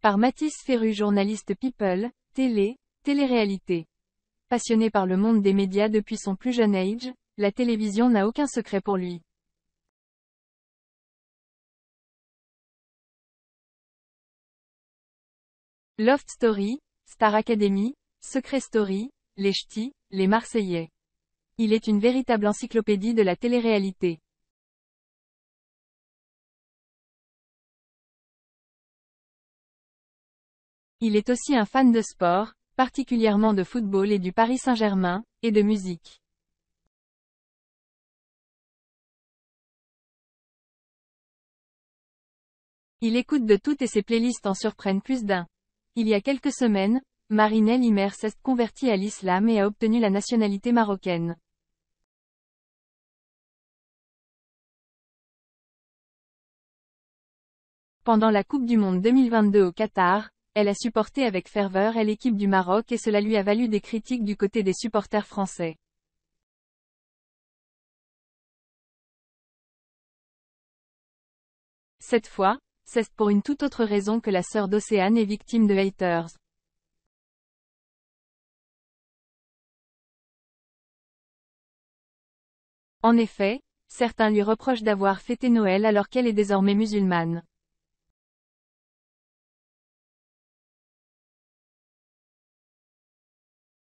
Par Mathis Ferru, journaliste People, télé-réalité. Passionné par le monde des médias depuis son plus jeune âge, la télévision n'a aucun secret pour lui. Loft Story, Star Academy, Secret Story, Les Ch'tis, Les Marseillais. Il est une véritable encyclopédie de la télé-réalité. Il est aussi un fan de sport, particulièrement de football et du Paris Saint-Germain, et de musique. Il écoute de tout et ses playlists en surprennent plus d'un. Il y a quelques semaines, Marinel Imer s'est convertie à l'islam et a obtenu la nationalité marocaine. Pendant la Coupe du Monde 2022 au Qatar, elle a supporté avec ferveur l'équipe du Maroc et cela lui a valu des critiques du côté des supporters français. Cette fois, c'est pour une toute autre raison que la sœur d'Océane est victime de haters. En effet, certains lui reprochent d'avoir fêté Noël alors qu'elle est désormais musulmane.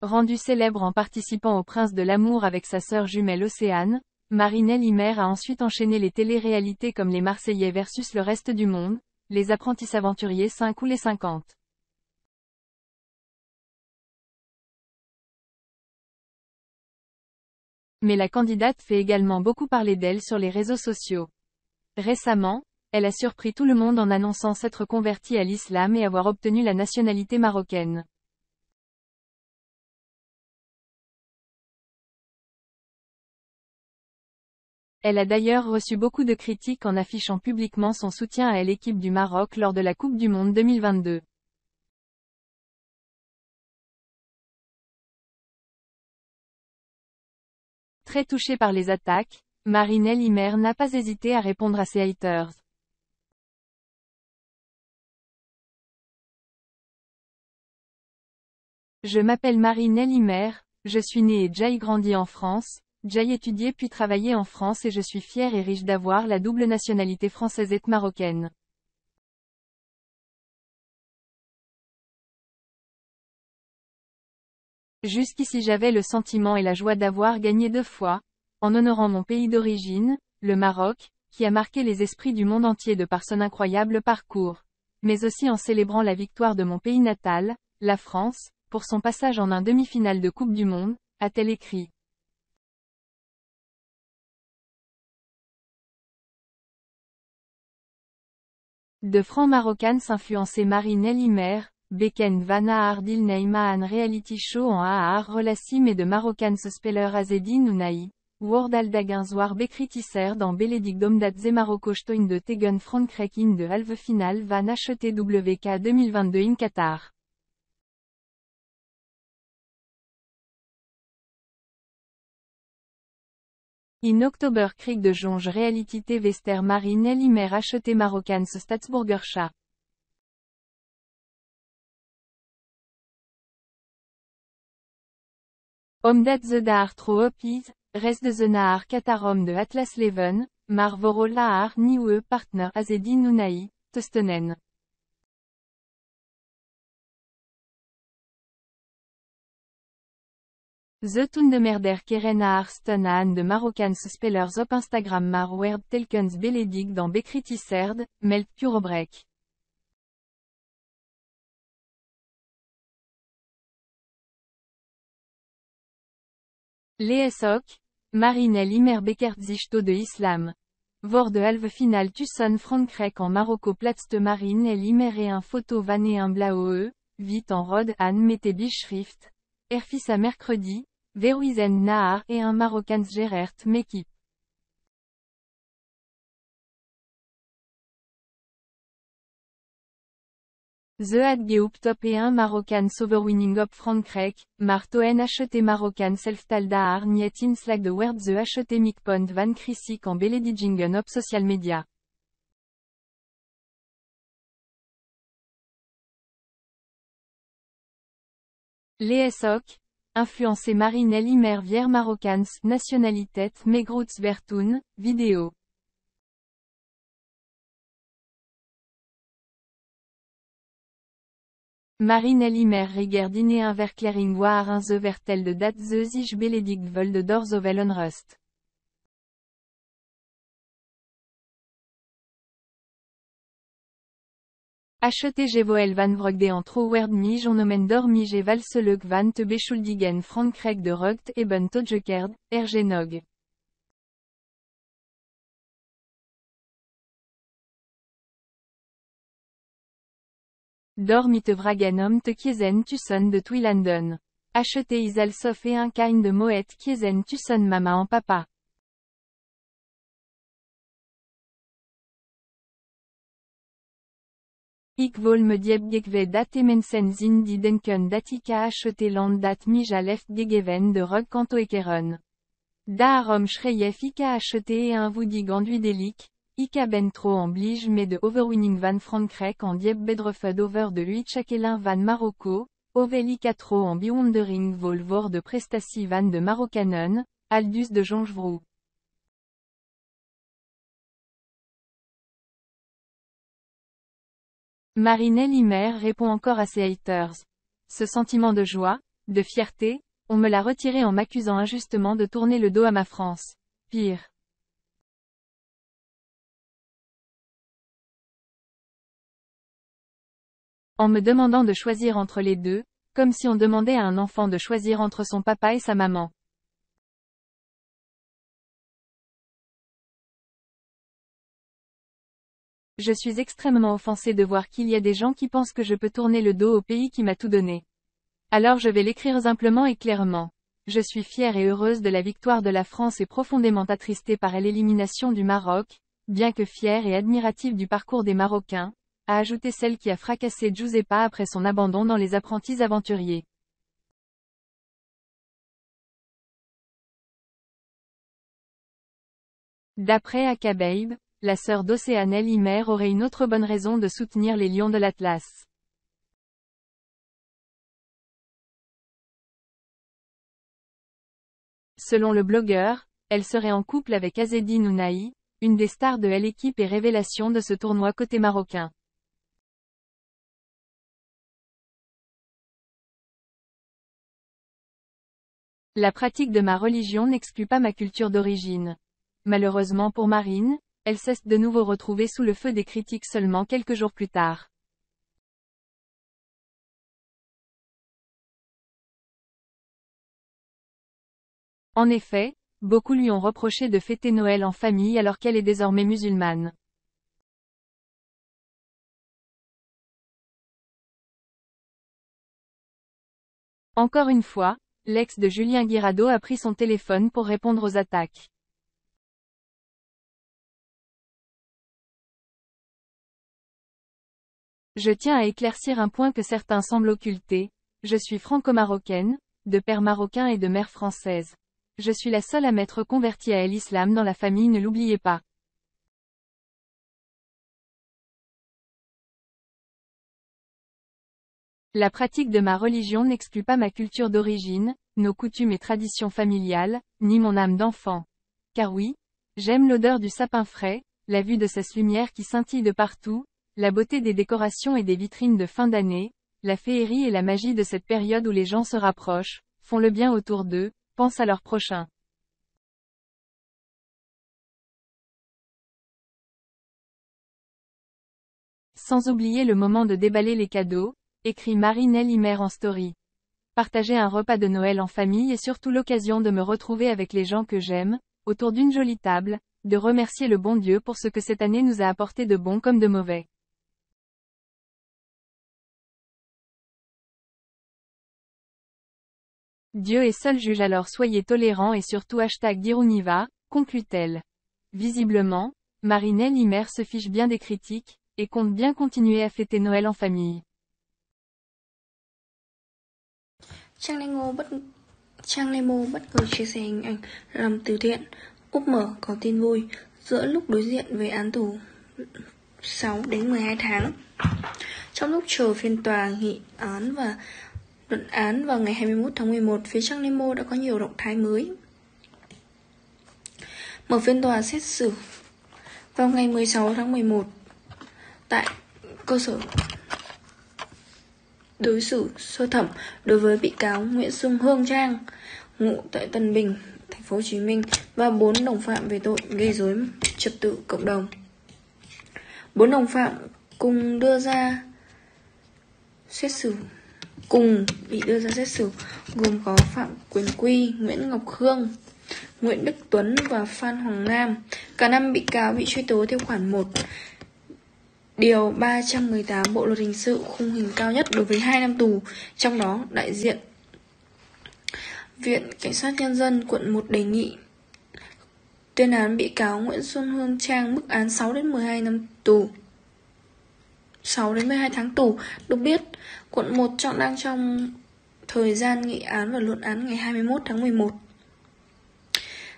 Rendue célèbre en participant au Prince de l'amour avec sa sœur jumelle Océane, Marinel Imer a ensuite enchaîné les télé-réalités comme Les Marseillais versus le reste du monde, Les Apprentis Aventuriers 5 ou Les 50. Mais la candidate fait également beaucoup parler d'elle sur les réseaux sociaux. Récemment, elle a surpris tout le monde en annonçant s'être convertie à l'islam et avoir obtenu la nationalité marocaine. Elle a d'ailleurs reçu beaucoup de critiques en affichant publiquement son soutien à l'équipe du Maroc lors de la Coupe du Monde 2022. Très touchée par les attaques, Marinel Imer n'a pas hésité à répondre à ses haters. Je m'appelle Marinel Imer, je suis née et j'ai grandi en France, j'ai étudié puis travaillé en France et je suis fière et riche d'avoir la double nationalité française et marocaine. Jusqu'ici j'avais le sentiment et la joie d'avoir gagné 2 fois, en honorant mon pays d'origine, le Maroc, qui a marqué les esprits du monde entier de par son incroyable parcours, mais aussi en célébrant la victoire de mon pays natal, la France, pour son passage en un demi-finale de Coupe du Monde, a-t-elle écrit. De franc-marocains influencé Marinel Imer, Beken van Aar Dilneymaan Reality Show en Aar Relassim et de Marocains Speler Azedine Ounaï, Wordal Daginzoar Bekritisser dans Beledig Domdat Ze Marokko Stoin de Tegen Frankrijk in de halve finale van HTWK 2022 in Qatar. In Oktober Krieg de Jonge Reality TV Ster Marinel Imer HT Marocains Stadsburgerscha. Omdat ze daar trop is, rest de ze naar Qatarom de Atlas Leven, maar vooral haar nieuwe partner Azedine Ounaï, te steunen. Ze toendemerder keren haar steun aan de Marokkaanse spelers op Instagram maar werd telkens beledig dan bekritiseerd, meldt Purebrek. Les ook, Marinel Imer bekert zich tot de islam. Voor de halve finale tussen Frankrijk en Marokko plaatste Marinel Imer een foto van een blauwe, wit en rode aan met de beschrift, Erfisa mercredi, Verwizen naar et un Marocains gerert m'équipe. Ze had geopt op een Marocains overwinning op Frankrijk, maar toen HT Marocains elftal daar niet in slaagde werd ze HT mikpunt van kritiek en beledigingen op social media. Leesok, influencer Marine Elimer vier Marocains, nationalité Megroots Vertoon, vidéo. Marine Elimer regerdine un verklaring waar een ze vertelde dat ze zich beledigd voelde door zoveel onrust. HTG voel van vrugde en trouwerd mij onomen door mij valselijk van te beschuldigen Frankrijk de rugt eben todgekerd, ergenog. Door te vragen om te kiezen tussen de twee landen. HT is alsof een kind de moet kiezen tussen mama en papa. Ik vol me diep dat mensen zin die denken dat ik HT land dat mij left gegeven de rug kanto ekeren. Daarom schreef ik HT een woedig enduidelijk. Ik ben trop oblige met de overwinning van Frankrijk en diep bedroefd over de uitschakkeling van Marokko, hoewel ik trop en bewondering vol voor de prestatie van de Marokkanen, aldus de Jongevrou. Marine Elimer répond encore à ses haters. Ce sentiment de joie, de fierté, on me l'a retiré en m'accusant injustement de tourner le dos à ma France. Pire. En me demandant de choisir entre les deux, comme si on demandait à un enfant de choisir entre son papa et sa maman. Je suis extrêmement offensée de voir qu'il y a des gens qui pensent que je peux tourner le dos au pays qui m'a tout donné. Alors je vais l'écrire simplement et clairement. Je suis fière et heureuse de la victoire de la France et profondément attristée par l'élimination du Maroc, bien que fière et admirative du parcours des Marocains, a ajouté celle qui a fracassé Giuseppa après son abandon dans les apprentis aventuriers. D'après Akabeib, la sœur d'Océane Elimer aurait une autre bonne raison de soutenir les Lions de l'Atlas. Selon le blogueur, elle serait en couple avec Azzedine Ounahi, une des stars de l'équipe et révélation de ce tournoi côté marocain. La pratique de ma religion n'exclut pas ma culture d'origine. Malheureusement pour Marine, elle s'est de nouveau retrouvée sous le feu des critiques seulement quelques jours plus tard. En effet, beaucoup lui ont reproché de fêter Noël en famille alors qu'elle est désormais musulmane. Encore une fois, l'ex de Julien Guirado a pris son téléphone pour répondre aux attaques. Je tiens à éclaircir un point que certains semblent occulter, je suis franco-marocaine, de père marocain et de mère française. Je suis la seule à m'être convertie à l'islam dans la famille, ne l'oubliez pas. La pratique de ma religion n'exclut pas ma culture d'origine, nos coutumes et traditions familiales, ni mon âme d'enfant. Car oui, j'aime l'odeur du sapin frais, la vue de cette lumière qui scintille de partout, la beauté des décorations et des vitrines de fin d'année, la féerie et la magie de cette période où les gens se rapprochent, font le bien autour d'eux, pensent à leur prochain. Sans oublier le moment de déballer les cadeaux, écrit Marine Elimer en story. Partager un repas de Noël en famille est surtout l'occasion de me retrouver avec les gens que j'aime, autour d'une jolie table, de remercier le bon Dieu pour ce que cette année nous a apporté de bon comme de mauvais. Dieu est seul juge, alors soyez tolérants et surtout #Dirouniva, conclut-elle. Visiblement, Marine Elimer se fiche bien des critiques, et compte bien continuer à fêter Noël en famille. Trang Nemo bất ngờ chia sẻ hình ảnh làm từ thiện. Úp mở có tin vui, giữa lúc đối diện với án tù 6 đến 12 tháng. Trong lúc chờ phiên tòa nghị án và luận án vào ngày 21 tháng 11, phía Trang Nemo đã có nhiều động thái mới. Mở phiên tòa xét xử vào ngày 16 tháng 11 tại cơ sở đối xử sơ thẩm đối với bị cáo Nguyễn Xuân Hương Trang, ngụ tại Tân Bình, thành phố Hồ Chí Minh và 4 đồng phạm về tội gây rối trật tự cộng đồng. 4 đồng phạm cùng bị đưa ra xét xử gồm có Phạm Quyền Quy, Nguyễn Ngọc Khương, Nguyễn Đức Tuấn và Phan Hoàng Nam. Cả 5 bị cáo bị truy tố theo khoản 1 điều 318 Bộ luật hình sự, khung hình cao nhất đối với 2 năm tù. Trong đó, đại diện Viện Kiểm sát Nhân dân quận 1 đề nghị tuyên án bị cáo Nguyễn Xuân Hương Trang mức án 6 đến 12 năm tù. 6 đến 12 tháng tù. Được biết, quận 1 đang trong thời gian nghị án và luận án ngày 21 tháng 11.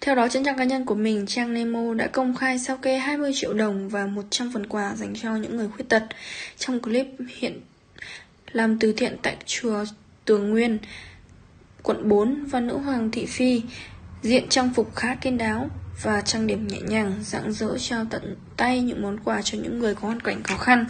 Theo đó, trên trang cá nhân của mình, Trang Nemo đã công khai sao kê 20 triệu đồng và 100 phần quà dành cho những người khuyết tật. Trong clip hiện làm từ thiện tại chùa Tường Nguyên, quận 4, và nữ hoàng Thị Phi diện trang phục khá kín đáo và trang điểm nhẹ nhàng, rạng rỡ trao tận tay những món quà cho những người có hoàn cảnh khó khăn.